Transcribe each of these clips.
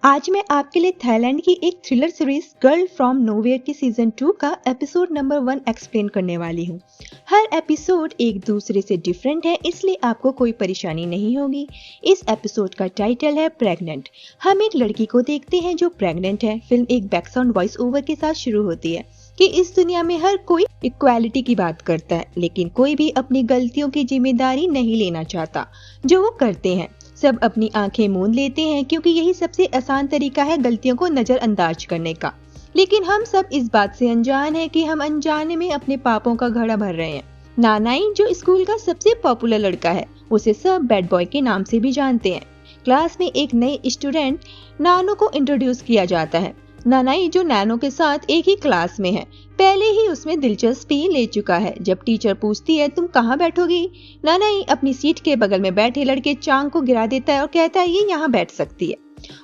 आज मैं आपके लिए थाईलैंड की एक thriller series girl from nowhere की सीजन 2 का एपिसोड नंबर 1 एक्सप्लेन करने वाली हूँ। हर एपिसोड एक दूसरे से डिफरेंट है, इसलिए आपको कोई परेशानी नहीं होगी। इस एपिसोड का टाइटल है प्रेग्नेंट। हम एक लड़की को देखते हैं जो प्रेग्नेंट है। फिल्म एक बैकग्राउंड वॉइस ओवर के साथ शुरू होती है कि इस दुनिया में हर कोई इक्वालिटी की बात करता है, लेकिन कोई भी अपनी गलतियों की जिम्मेदारी नहीं लेना चाहता जो वो करते हैं। सब अपनी आंखें मूंद लेते हैं क्योंकि यही सबसे आसान तरीका है गलतियों को नजरअंदाज करने का। लेकिन हम सब इस बात से अनजान हैं कि हम अनजाने में अपने पापों का घड़ा भर रहे हैं। नानाई जो स्कूल का सबसे पॉपुलर लड़का है, उसे सब बैड बॉय के नाम से भी जानते हैं। क्लास में एक नए स्टूडेंट नानो को इंट्रोड्यूस किया जाता है। नानाई जो नैनो के साथ एक ही क्लास में है, पहले ही उसमें दिलचस्पी ले चुका है। जब टीचर पूछती है तुम कहाँ बैठोगी, नानाई अपनी सीट के बगल में बैठे लड़के चांग को गिरा देता है और कहता है ये यहाँ बैठ सकती है।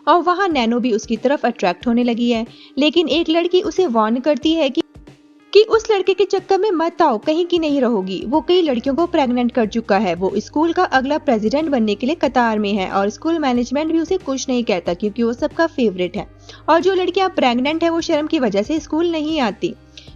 और वहाँ नैनो भी उसकी तरफ अट्रैक्ट होने लगी है, लेकिन एक लड़की उसे वार्न करती है कि उस लड़के के चक्कर में मत आओ, कहीं की नहीं रहोगी। वो कई लड़कियों को प्रेग्नेंट कर चुका है। वो स्कूल का अगला प्रेसिडेंट बनने के लिए कतार में है और स्कूल मैनेजमेंट भी उसे कुछ नहीं कहता क्योंकि वो सबका फेवरेट है। और जो लड़कियां प्रेग्नेंट है वो शर्म की वजह से स्कूल नहीं आती।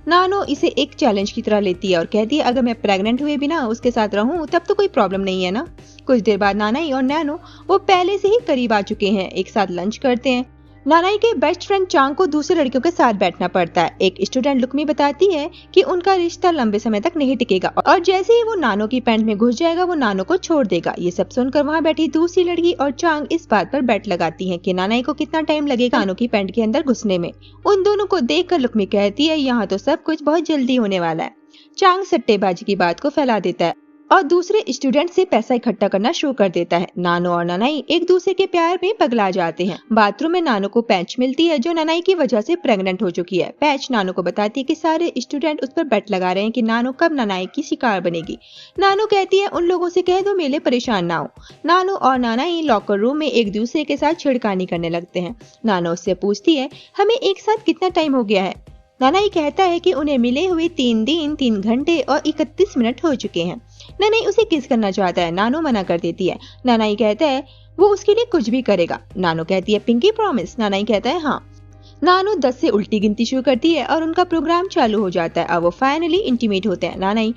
नानो इसे एक चैलेंज की तरह लेती है और कहती है अगर मैं प्रेग्नेंट हुए बिना उसके साथ रहूं तब तो कोई प्रॉब्लम नहीं है ना। कुछ देर बाद नानाई और नैनो वो पहले से ही करीब आ चुके हैं, एक साथ लंच करते हैं। नानाई के बेस्ट फ्रेंड चांग को दूसरे लड़कियों के साथ बैठना पड़ता है। एक स्टूडेंट लुकमी बताती है कि उनका रिश्ता लंबे समय तक नहीं टिकेगा और जैसे ही वो नानो की पैंट में घुस जाएगा वो नानो को छोड़ देगा। ये सब सुनकर वहाँ बैठी दूसरी लड़की और चांग इस बात पर बैट लगाती हैं कि नानाई को कितना टाइम लगेगा नानो की पैंट के अंदर घुसने में। उन दोनों को देखकर लुकमी कहती है यहाँ तो सब कुछ बहुत जल्दी होने वाला है। चांग सट्टेबाजी की बात को फैला देता है और दूसरे स्टूडेंट से पैसा इकट्ठा करना शुरू कर देता है। नानो और नानाई एक दूसरे के प्यार में पगला जाते हैं। बाथरूम में नानो को पैच मिलती है जो नानाई की वजह से प्रेग्नेंट हो चुकी है। पैच नानो को बताती है कि सारे स्टूडेंट उस पर बेट लगा रहे हैं कि नानो कब नानाई की शिकार बनेगी। नानो कहती है उन लोगों से कह दो मेरे लिए परेशान ना हो। नानो और नानाई लॉकर रूम में एक दूसरे के साथ छिड़कानी करने लगते हैं। नानो उससे पूछती है हमें एक साथ कितना टाइम हो गया है। नानाई कहता है कि उन्हें मिले हुए 3 दिन 3 घंटे और 31 मिनट हो चुके हैं। नानाई उसे किस करना चाहता है, नानो मना कर देती है। नानाई कहता है वो उसके लिए कुछ भी करेगा। नानो कहती है पिंकी प्रॉमिस। नानाई कहता है हाँ। नानो 10 से उल्टी गिनती शुरू करती है और उनका प्रोग्राम चालू हो जाता है और वो फाइनली इंटीमेट होते हैं। नानाई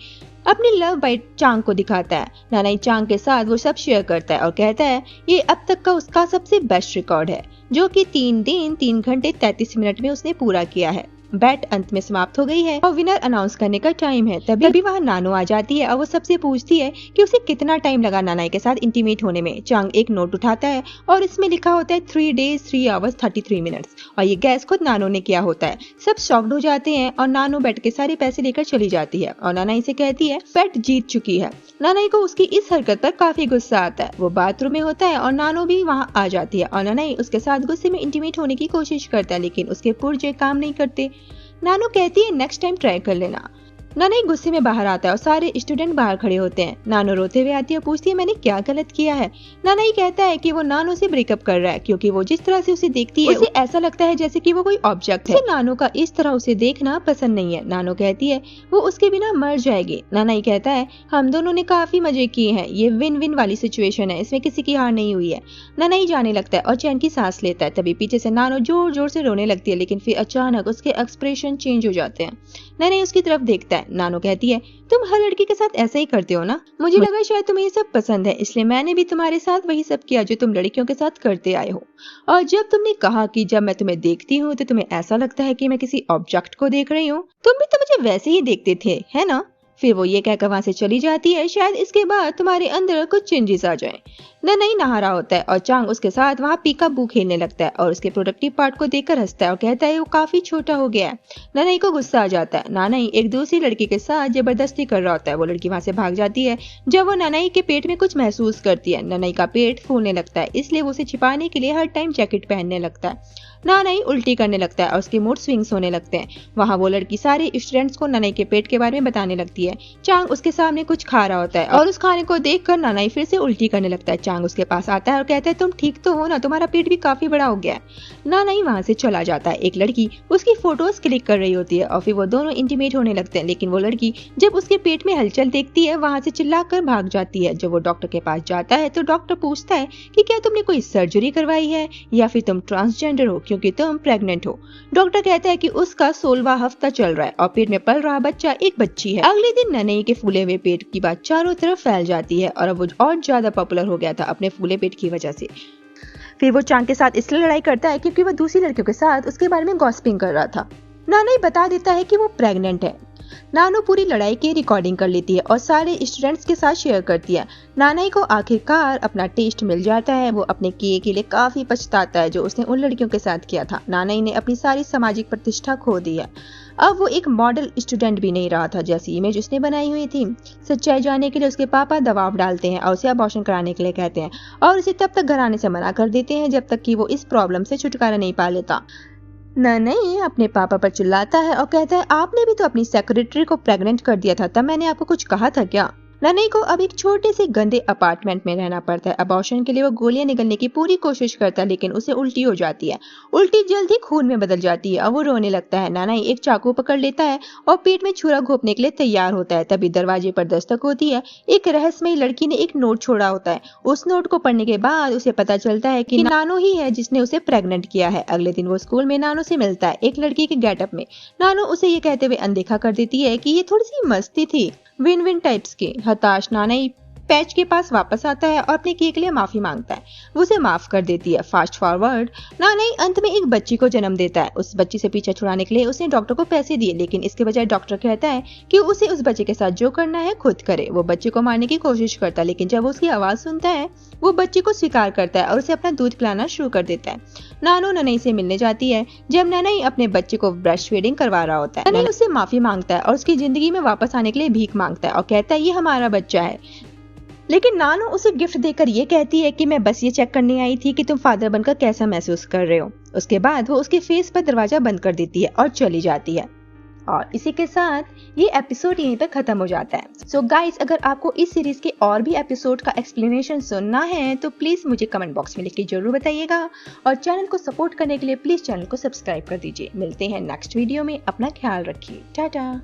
अपनी लव बाइट चांग को दिखाता है। नानाई चांग के साथ वो सब शेयर करता है और कहता है ये अब तक का उसका सबसे बेस्ट रिकॉर्ड है, जो कि 3 दिन 3 घंटे 33 मिनट में उसने पूरा किया है। बैट अंत में समाप्त हो गई है और विनर अनाउंस करने का टाइम है। तभी वहाँ नानो आ जाती है और वो सबसे पूछती है कि उसे कितना टाइम लगा नानाई के साथ इंटीमेट होने में। चांग एक नोट उठाता है और इसमें लिखा होता है 3 days 3 hours 33 minutes और ये गैस खुद नानो ने किया होता है। सब शॉक्ड हो जाते हैं और नानो बैट के सारे पैसे लेकर चली जाती है और नानाई से कहती है बैट जीत चुकी है। नानाई को उसकी इस हरकत पर काफी गुस्सा आता है। वो बाथरूम में होता है और नानो भी वहाँ आ जाती है और नानाई उसके साथ गुस्से में इंटीमेट होने की कोशिश करता है, लेकिन उसके पुर्जे काम नहीं करते। नानो कहती है नेक्स्ट टाइम ट्राई कर लेना। नानाई गुस्से में बाहर आता है और सारे स्टूडेंट बाहर खड़े होते हैं। नानो रोते हुए आती है और पूछती है मैंने क्या गलत किया है। नानाई कहता है कि वो नानो से ब्रेकअप कर रहा है क्योंकि वो जिस तरह से उसे देखती है उसे ऐसा लगता है जैसे कि वो कोई ऑब्जेक्ट है। नानो का इस तरह उसे देखना पसंद नहीं है। नानो कहती है वो उसके बिना मर जाएगी। नानाई कहता है हम दोनों ने काफी मजे किए हैं, ये विन विन वाली सिचुएशन है, इसमें किसी की हार नहीं हुई है। नानाई जाने लगता है और चैन की सांस लेता है। तभी पीछे से नानो जोर जोर से रोने लगती है, लेकिन फिर अचानक उसके एक्सप्रेशन चेंज हो जाते हैं। नानाई उसकी तरफ देखता है। नानो कहती है तुम हर लड़की के साथ ऐसा ही करते हो ना, मुझे लगा शायद तुम्हें ये सब पसंद है, इसलिए मैंने भी तुम्हारे साथ वही सब किया जो तुम लड़कियों के साथ करते आए हो। और जब तुमने कहा कि जब मैं तुम्हें देखती हूँ तो तुम्हें ऐसा लगता है कि मैं किसी ऑब्जेक्ट को देख रही हूँ, तुम भी तो मुझे वैसे ही देखते थे, है ना। फिर वो ये कहकर वहां से चली जाती है शायद इसके बाद तुम्हारे अंदर कुछ चेंजेस आ जाएं। नानाई नहा रहा होता है और चांग उसके साथ वहाँ पीका बू खेलने लगता है और उसके प्रोडक्टिव पार्ट को देखकर हंसता है और कहता है वो काफी छोटा हो गया है। नानाई को गुस्सा आ जाता है। नानाई एक दूसरी लड़की के साथ जबरदस्ती कर रहा होता है। वो लड़की वहां से भाग जाती है जब वो नानाई के पेट में कुछ महसूस करती है। नानाई का पेट फूलने लगता है, इसलिए वो उसे छिपाने के लिए हर टाइम जैकेट पहनने लगता है। नानाई उल्टी करने लगता है और उसके मूड स्विंग्स होने लगते हैं। वहाँ वो लड़की सारे स्टूडेंट्स को नानाई के पेट के बारे में बताने लगती है। चांग उसके सामने कुछ खा रहा होता है और उस खाने को देखकर नानाई फिर से उल्टी करने लगता है। चांग उसके पास आता है और कहता है तुम ठीक तो हो ना, तुम्हारा पेट भी काफी बड़ा हो गया है। नानाई वहाँ से चला जाता है। एक लड़की उसकी फोटोज क्लिक कर रही होती है और फिर वो दोनों इंटीमेट होने लगते हैं, लेकिन वो लड़की जब उसके पेट में हलचल देखती है वहाँ से चिल्लाकर भाग जाती है। जब वो डॉक्टर के पास जाता है तो डॉक्टर पूछता है कि क्या तुमने कोई सर्जरी करवाई है या फिर तुम ट्रांसजेंडर हो क्योंकि तुम प्रेग्नेंट हो। डॉक्टर कहता है कि उसका 16वां हफ्ता चल रहा है और पेट में पल रहा बच्चा एक बच्ची है। अगले दिन नानाई के फूले हुए पेट की बात चारों तरफ फैल जाती है और अब वो और ज्यादा पॉपुलर हो गया था अपने फूले पेट की वजह से। फिर वो चांग के साथ इसलिए लड़ाई करता है क्योंकि वो दूसरी लड़कियों के साथ उसके बारे में गॉसिपिंग कर रहा था। नानाई बता देता है कि वो प्रेग्नेंट है। नानो पूरी लड़ाई की रिकॉर्डिंग कर लेती है और सारे स्टूडेंट्स के साथ शेयर करती है। नानाई को आखिरकार अपना टेस्ट मिल जाता है। वो अपने किए के लिए काफी पछताता है जो उसने उन लड़कियों के साथ किया था। नानाई ने अपनी सारी सामाजिक प्रतिष्ठा खो दी है। अब वो एक मॉडल स्टूडेंट भी नहीं रहा था जैसी इमेज उसने बनाई हुई थी। सच्चाई जानने के लिए उसके पापा दबाव डालते हैं और उसे अबॉर्शन कराने के लिए कहते हैं और उसे तब तक घर आने से मना कर देते हैं जब तक कि वो इस प्रॉब्लम से छुटकारा नहीं पा लेता। नानाई अपने पापा पर चिल्लाता है और कहता है आपने भी तो अपनी सेक्रेटरी को प्रेग्नेंट कर दिया था, तब मैंने आपको कुछ कहा था क्या। नानाई को अब एक छोटे से गंदे अपार्टमेंट में रहना पड़ता है। अबॉर्शन के लिए वो गोलियां निगलने की पूरी कोशिश करता है लेकिन उसे उल्टी हो जाती है। उल्टी जल्द ही खून में बदल जाती है और वो रोने लगता है। नानाई एक चाकू पकड़ लेता है और पेट में छुरा घोंपने के लिए तैयार होता है। तभी दरवाजे पर दस्तक होती है। एक रहस्यमयी लड़की ने एक नोट छोड़ा होता है। उस नोट को पढ़ने के बाद उसे पता चलता है कि नानो ही है जिसने उसे प्रेग्नेंट किया है। अगले दिन वो स्कूल में नानो से मिलता है एक लड़की के गेटअप में। नानो उसे ये कहते हुए अनदेखा कर देती है कि ये थोड़ी सी मस्ती थी, विन विन टाइप्स की। हताश नानाई पैच के पास वापस आता है और अपने किए के लिए माफी मांगता है। वो उसे माफ कर देती है। फास्ट फॉरवर्ड नानाई अंत में एक बच्ची को जन्म देता है। उस बच्ची से पीछा छुड़ाने के लिए उसने डॉक्टर को पैसे दिए लेकिन इसके बजाय डॉक्टर कहता है कि उसे उस बच्चे के साथ जो करना है खुद करे। वो बच्चे को मारने की कोशिश करता है लेकिन जब वो उसकी आवाज सुनता है वो बच्चे को स्वीकार करता है और उसे अपना दूध पिलाना शुरू कर देता है। नानो नानाई से मिलने जाती है जब नानाई अपने बच्चे को ब्रेस्ट फीडिंग करवा रहा होता है। नानाई उससे माफी मांगता है और उसकी जिंदगी में वापस आने के लिए भीख मांगता है और कहता है ये हमारा बच्चा है। लेकिन नानो उसे गिफ्ट देकर ये कहती है कि मैं बस ये चेक करने आई थी कि तुम फादर बनकर कैसा महसूस कर रहे हो। उसके बाद वो उसके फेस पर दरवाजा बंद कर देती है और चली जाती है। और इसी के साथ ये एपिसोड यहीं पर खत्म हो जाता है। सो गाइस, अगर आपको इस सीरीज के और भी एपिसोड का एक्सप्लेनेशन सुनना है तो प्लीज मुझे कमेंट बॉक्स में लिख के जरूर बताइएगा और चैनल को सपोर्ट करने के लिए प्लीज चैनल को सब्सक्राइब कर दीजिए। मिलते हैं नेक्स्ट वीडियो में। अपना ख्याल रखिए। टाटा।